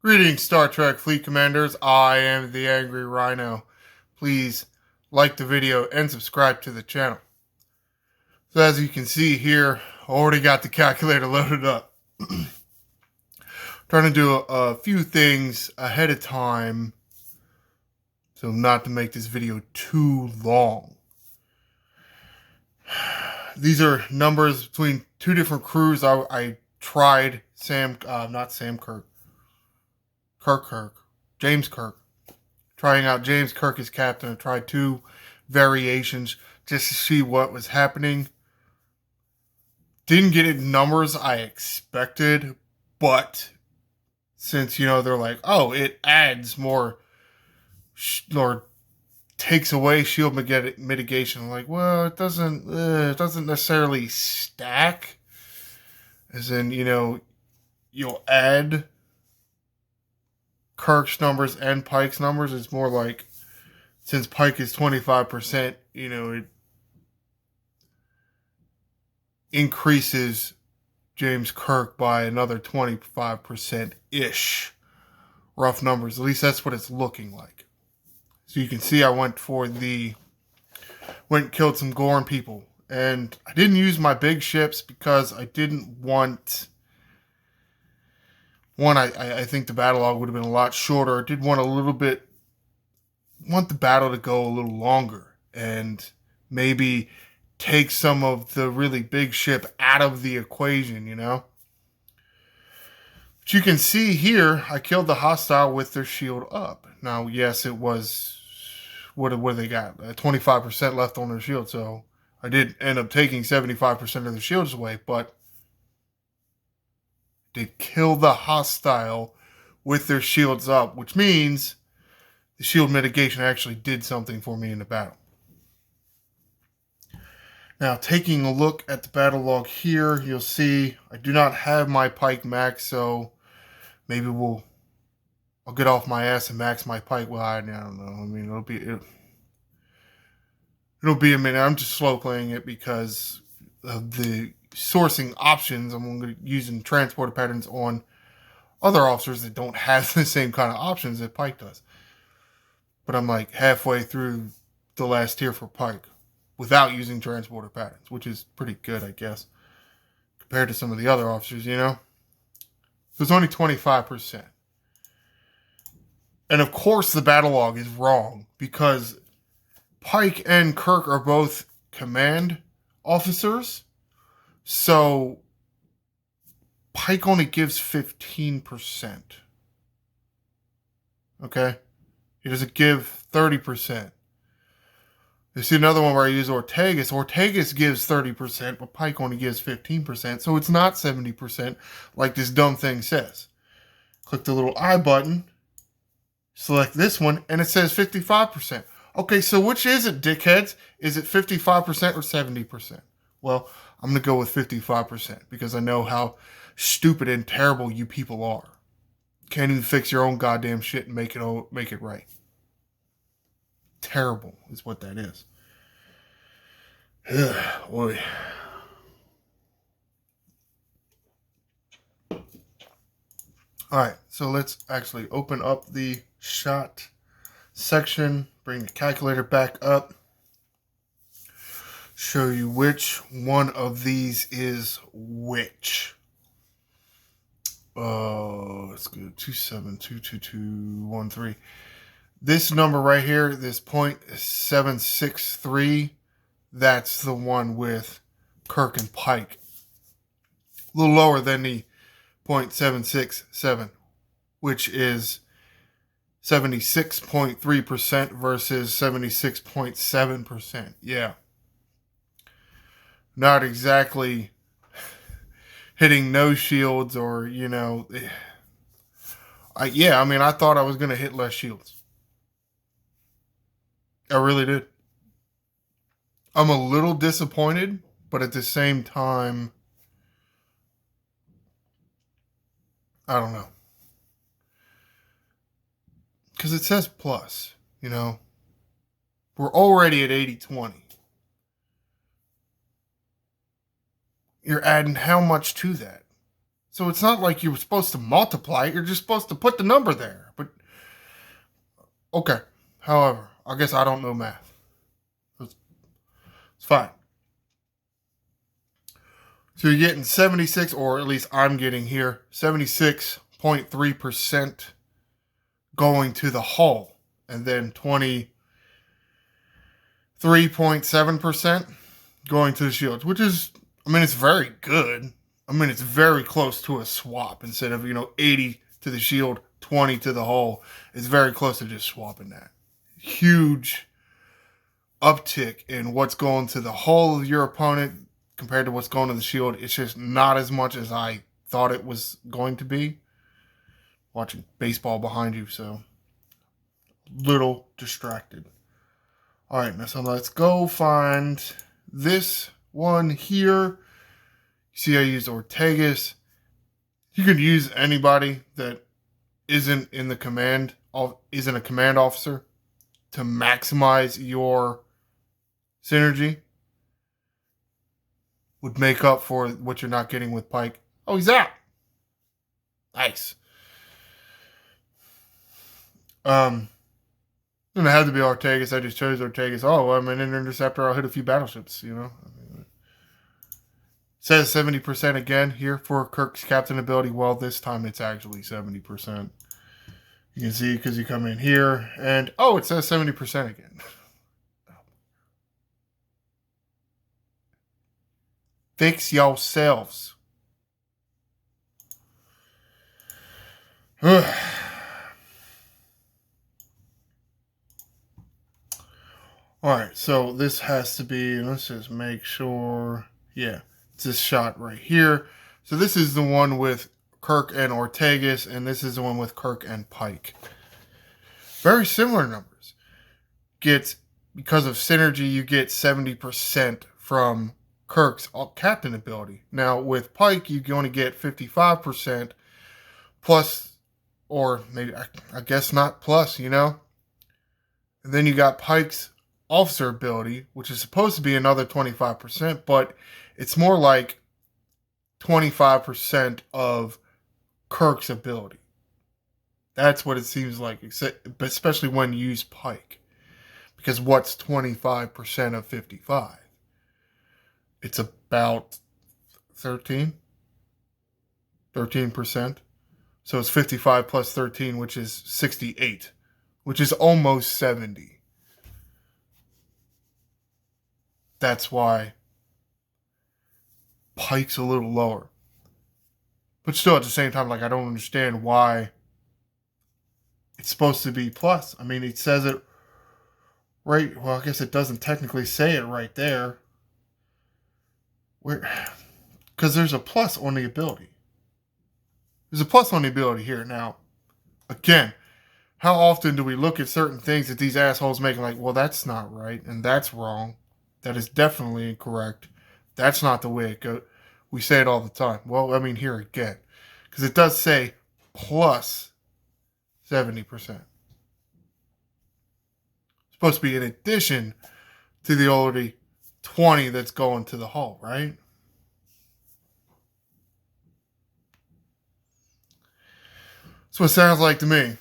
Greetings, Star Trek Fleet Commanders. I am the Angry Rhino. Please like the video and subscribe to the channel. So as you can see here, I already got the calculator loaded up. Trying to do a few things ahead of time so not to make this video too long. These are numbers between two different crews. I tried James Kirk. Trying out James Kirk as captain. I tried two variations just to see what was happening. Didn't get it in numbers I expected, but since, they're like, oh, it adds more or takes away shield mitigation. I'm like, well, it doesn't necessarily stack. As in, you'll add Kirk's numbers and Pike's numbers. It's more like, since Pike is 25%, it increases James Kirk by another 25%-ish. Rough numbers. At least that's what it's looking like. So you can see I went and killed some Gorn people. And I didn't use my big ships because I didn't want... One, I think the battle log would have been a lot shorter. I did want the battle to go a little longer. And maybe take some of the really big ship out of the equation, But you can see here, I killed the hostile with their shield up. Now, yes, it was, what they got? 25% left on their shield, so I did end up taking 75% of their shields away, but did kill the hostile with their shields up, which means the shield mitigation actually did something for me in the battle. Now, taking a look at the battle log here, you'll see I do not have my Pike max, so maybe I'll get off my ass and max my Pike. Well, I don't know. I mean, it'll be a minute. I'm just slow playing it because of the sourcing options. I'm using transporter patterns on other officers that don't have the same kind of options that Pike does. But I'm like halfway through the last tier for Pike without using transporter patterns, which is pretty good, I guess, compared to some of the other officers, So it's only 25%. And of course the battle log is wrong because Pike and Kirk are both command officers. So Pike only gives 15%. Okay? He doesn't give 30%. You see another one where I use Ortegas. Ortegas gives 30%, but Pike only gives 15%. So it's not 70% like this dumb thing says. Click the little I button. Select this one, and it says 55%. Okay, so which is it, dickheads? Is it 55% or 70%? Well, I'm going to go with 55% because I know how stupid and terrible you people are. Can't even fix your own goddamn shit and make it right. Terrible is what that is. Ugh, boy. Alright, so let's actually open up the shot section, bring the calculator back up, show you which one of these is which. Let's go 2722213. This number right here, this 0.763, that's the one with Kirk and Pike. A little lower than the 0.767, which is 76.3% versus 76.7%. Yeah. Not exactly hitting no shields or, I thought I was going to hit less shields. I really did. I'm a little disappointed, but at the same time, I don't know. Because it says plus, We're already at 80-20. You're adding how much to that? So it's not like you were supposed to multiply it. You're just supposed to put the number there. But, okay. However, I guess I don't know math. It's fine. So you're getting 76, or at least I'm getting here, 76.3% going to the hull. And then 23.7% going to the shields, which is, I mean, it's very good. I mean, it's very close to a swap instead of, 80 to the shield, 20 to the hull. It's very close to just swapping that. Huge uptick in what's going to the hull of your opponent compared to what's going to the shield. It's just not as much as I thought it was going to be. Watching baseball behind you, so little distracted. All right, now so let's go find this one here. See, I used Ortegas. You could use anybody that isn't in the isn't a command officer to maximize your synergy. Would make up for what you're not getting with Pike. Oh, he's out. Nice. It had to be Ortegas. I just chose Ortegas. Oh, I'm an interceptor. I'll hit a few battleships, Says 70% again here for Kirk's captain ability. Well, this time it's actually 70%. You can see because you come in here and, oh, it says 70% again. Fix yourselves. All right, so this has to be, let's just make sure, yeah, it's this shot right here. So this is the one with Kirk and Ortegas, and this is the one with Kirk and Pike. Very similar numbers. Because of synergy, you get 70% from Kirk's captain ability. Now, with Pike, you can only get 55% plus, or maybe, I guess not plus, And then you got Pike's officer ability, which is supposed to be another 25%, but it's more like 25% of Kirk's ability. That's what it seems like, especially when you use Pike. Because what's 25% of 55? It's about 13%. So it's 55 plus 13, which is 68, which is almost 70. That's why Pike's a little lower. But still, at the same time, I don't understand why it's supposed to be plus. I mean, it says it right. Well, I guess it doesn't technically say it right there. Because there's a plus on the ability. There's a plus on the ability here. Now, again, how often do we look at certain things that these assholes make well, that's not right, and that's wrong. That is definitely incorrect. That's not the way it goes. We say it all the time. Well, I mean, here again. Because it does say plus 70%. It's supposed to be in addition to the already 20 that's going to the hull, right? That's what it sounds like to me.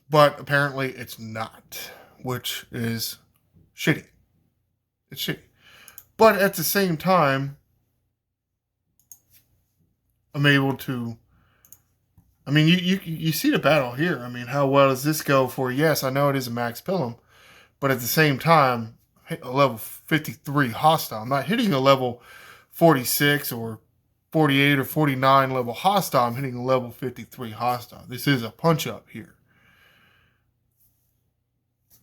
But apparently it's not, which is shitty. It's shitty. But at the same time, I'm able to, I mean, you see the battle here. I mean, how well does this go for, yes, I know it is a max Pilum, but at the same time, hit a level 53 hostile. I'm not hitting a level 46 or 48 or 49 level hostile. I'm hitting a level 53 hostile. This is a punch up here.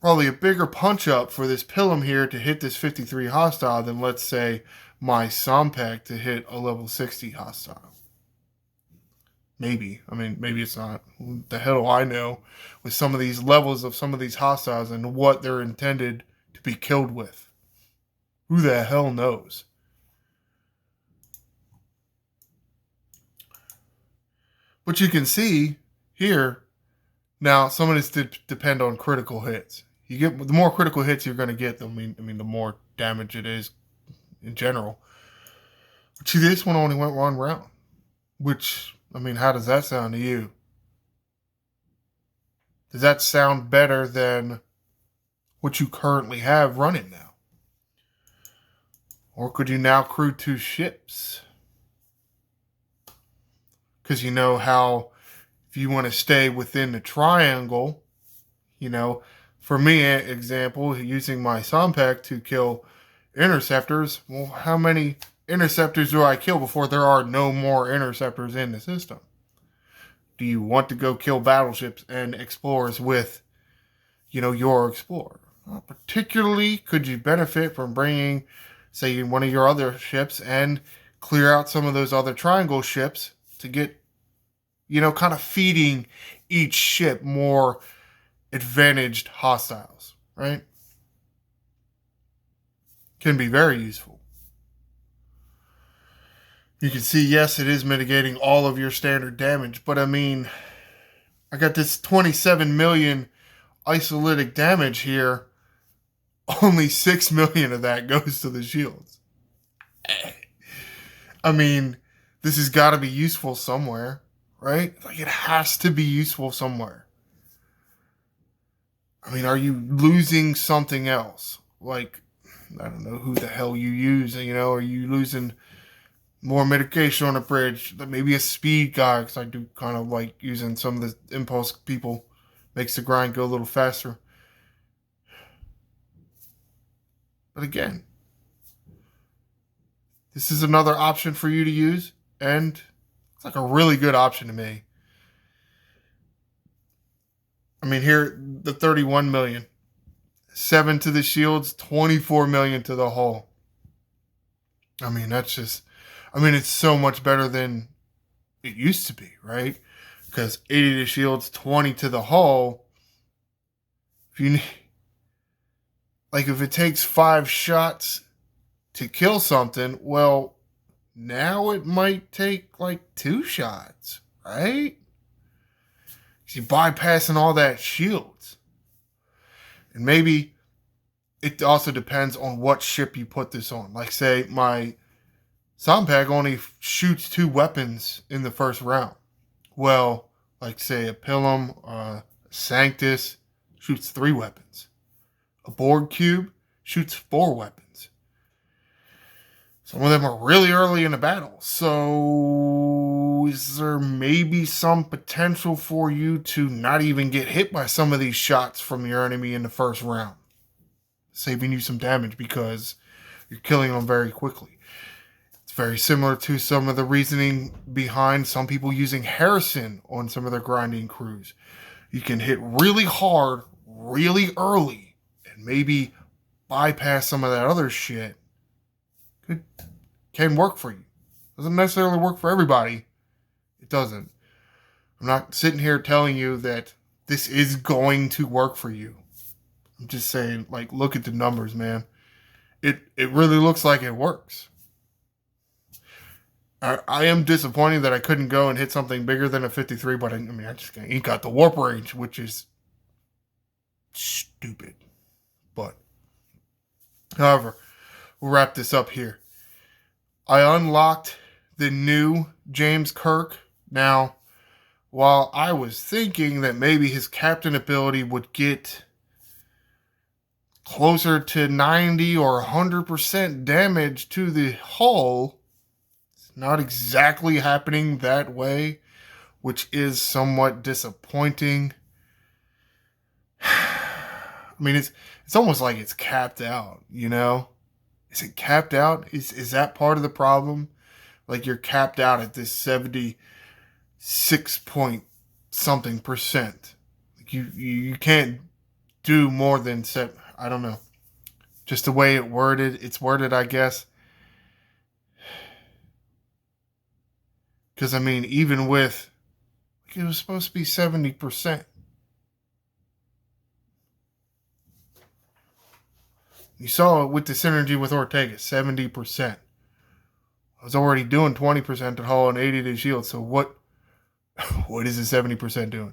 Probably a bigger punch up for this Pilum here to hit this 53 hostile than, let's say, my Sompek to hit a level 60 hostile. Maybe. I mean, maybe it's not. The hell do I know with some of these levels of some of these hostiles and what they're intended to be killed with. Who the hell knows? But you can see here, now some of this depend on critical hits. You get the more critical hits you're going to get, the more damage it is in general. But see, this one only went one round. Which, I mean, how does that sound to you? Does that sound better than what you currently have running now? Or could you now crew 2 ships? Because you know how, if you want to stay within the triangle, for me, example, using my Sompek to kill interceptors, well, how many interceptors do I kill before there are no more interceptors in the system? Do you want to go kill battleships and explorers with, your explorer? Well, particularly, could you benefit from bringing, say, one of your other ships and clear out some of those other triangle ships to get, kind of feeding each ship more advantaged hostiles, right? Can be very useful. You can see, yes, it is mitigating all of your standard damage, but I mean, I got this 27 million isolytic damage here. Only 6 million of that goes to the shields. I mean, this has got to be useful somewhere, right? Like, it has to be useful somewhere. I mean, are you losing something else? Like, I don't know who the hell you use, are you losing more mitigation on the bridge? Maybe a speed guy, because I do kind of like using some of the impulse people. Makes the grind go a little faster. But again, this is another option for you to use, and it's like a really good option to me. I mean, here, the 31 million. 7 to the shields, 24 million to the hull. I mean, it's so much better than it used to be, right? Because 80 to the shields, 20 to the hull. If it takes 5 shots to kill something, well, now it might take like 2 shots, right? You're bypassing all that shields. And maybe it also depends on what ship you put this on. Like, say, my Sompeg only shoots 2 weapons in the first round. Well, like, say, a Pilum, Sanctus shoots 3 weapons. A Borg Cube shoots 4 weapons. Some of them are really early in the battle. So is there maybe some potential for you to not even get hit by some of these shots from your enemy in the first round? Saving you some damage because you're killing them very quickly. It's very similar to some of the reasoning behind some people using Harrison on some of their grinding crews. You can hit really hard, really early, and maybe bypass some of that other shit. Can work for you. Doesn't necessarily work for everybody. It doesn't. I'm not sitting here telling you that this is going to work for you. I'm just saying, like, look at the numbers, man. It really looks like it works. I am disappointed that I couldn't go and hit something bigger than a 53, but I just ain't got the warp range, which is stupid. But, however, we'll wrap this up here. I unlocked the new James Kirk. Now, while I was thinking that maybe his captain ability would get closer to 90 or 100% damage to the hull, it's not exactly happening that way, which is somewhat disappointing. I mean, it's almost like it's capped out, Is it capped out? Is that part of the problem? Like, you're capped out at this 76 point something percent. Like, you can't do more than set. I don't know. Just the way it's worded, I guess. Because, even with, it was supposed to be 70%. You saw it with the synergy with Ortega, 70%. I was already doing 20% to hull and 80 to shield, so what is the 70% doing?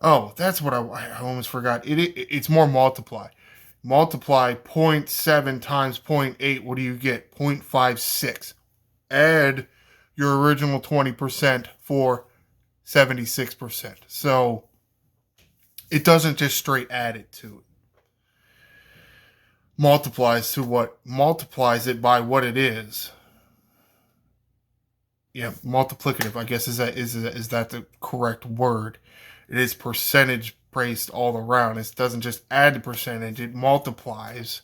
Oh, that's what I almost forgot. It's more multiply. Multiply 0.7 times 0.8, what do you get? 0.56. Add your original 20% for 76%. So it doesn't just straight add it to it. Multiplies it by what it is. Yeah, multiplicative, I guess is that the correct word? It is percentage based all around. It doesn't just add the percentage, it multiplies.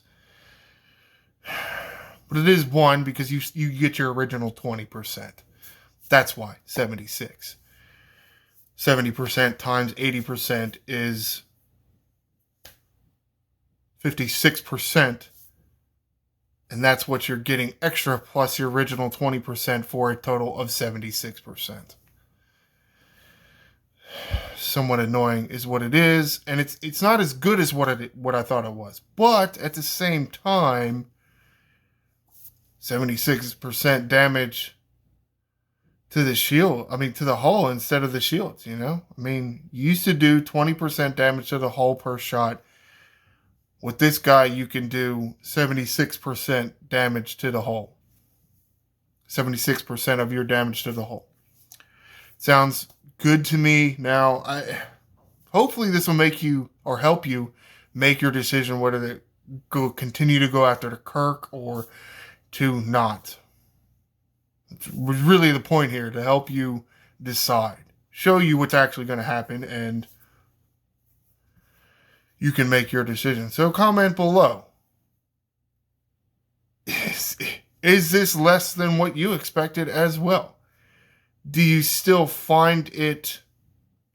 But it is 1 because you get your original 20%. That's why 76. 70% times 80% is 56%. And that's what you're getting extra plus your original 20% for a total of 76%. Somewhat annoying is what it is, and it's not as good as what I thought it was. But at the same time, 76% damage to the shield. I mean, to the hull instead of the shields, you know? I mean, you used to do 20% damage to the hull per shot. With this guy, you can do 76% damage to the hull. 76% of your damage to the hull. Sounds good to me. Now, hopefully this will make you, or help you, make your decision whether to continue to go after the Kirk or to not. It's really the point here, to help you decide. Show you what's actually going to happen, and you can make your decision. So comment below. Is this less than what you expected as well? Do you still find it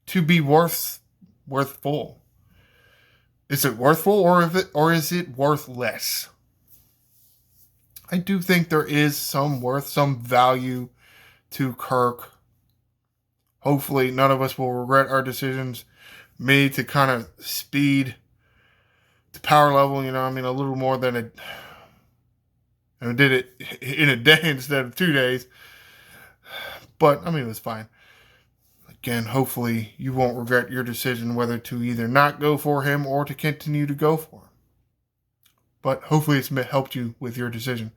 to be worthful? Is it worthful, or is it worth less? I do think there is some value to Kirk. Hopefully none of us will regret our decisions made to kind of speed the power level, you know, I mean, a little more than I did it in a day instead of 2 days. But, I mean, it was fine. Again, hopefully you won't regret your decision whether to either not go for him or to continue to go for him. But hopefully it's helped you with your decision.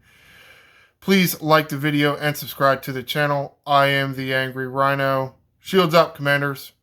Please like the video and subscribe to the channel. I am the Angry Rhino. Shields up, Commanders.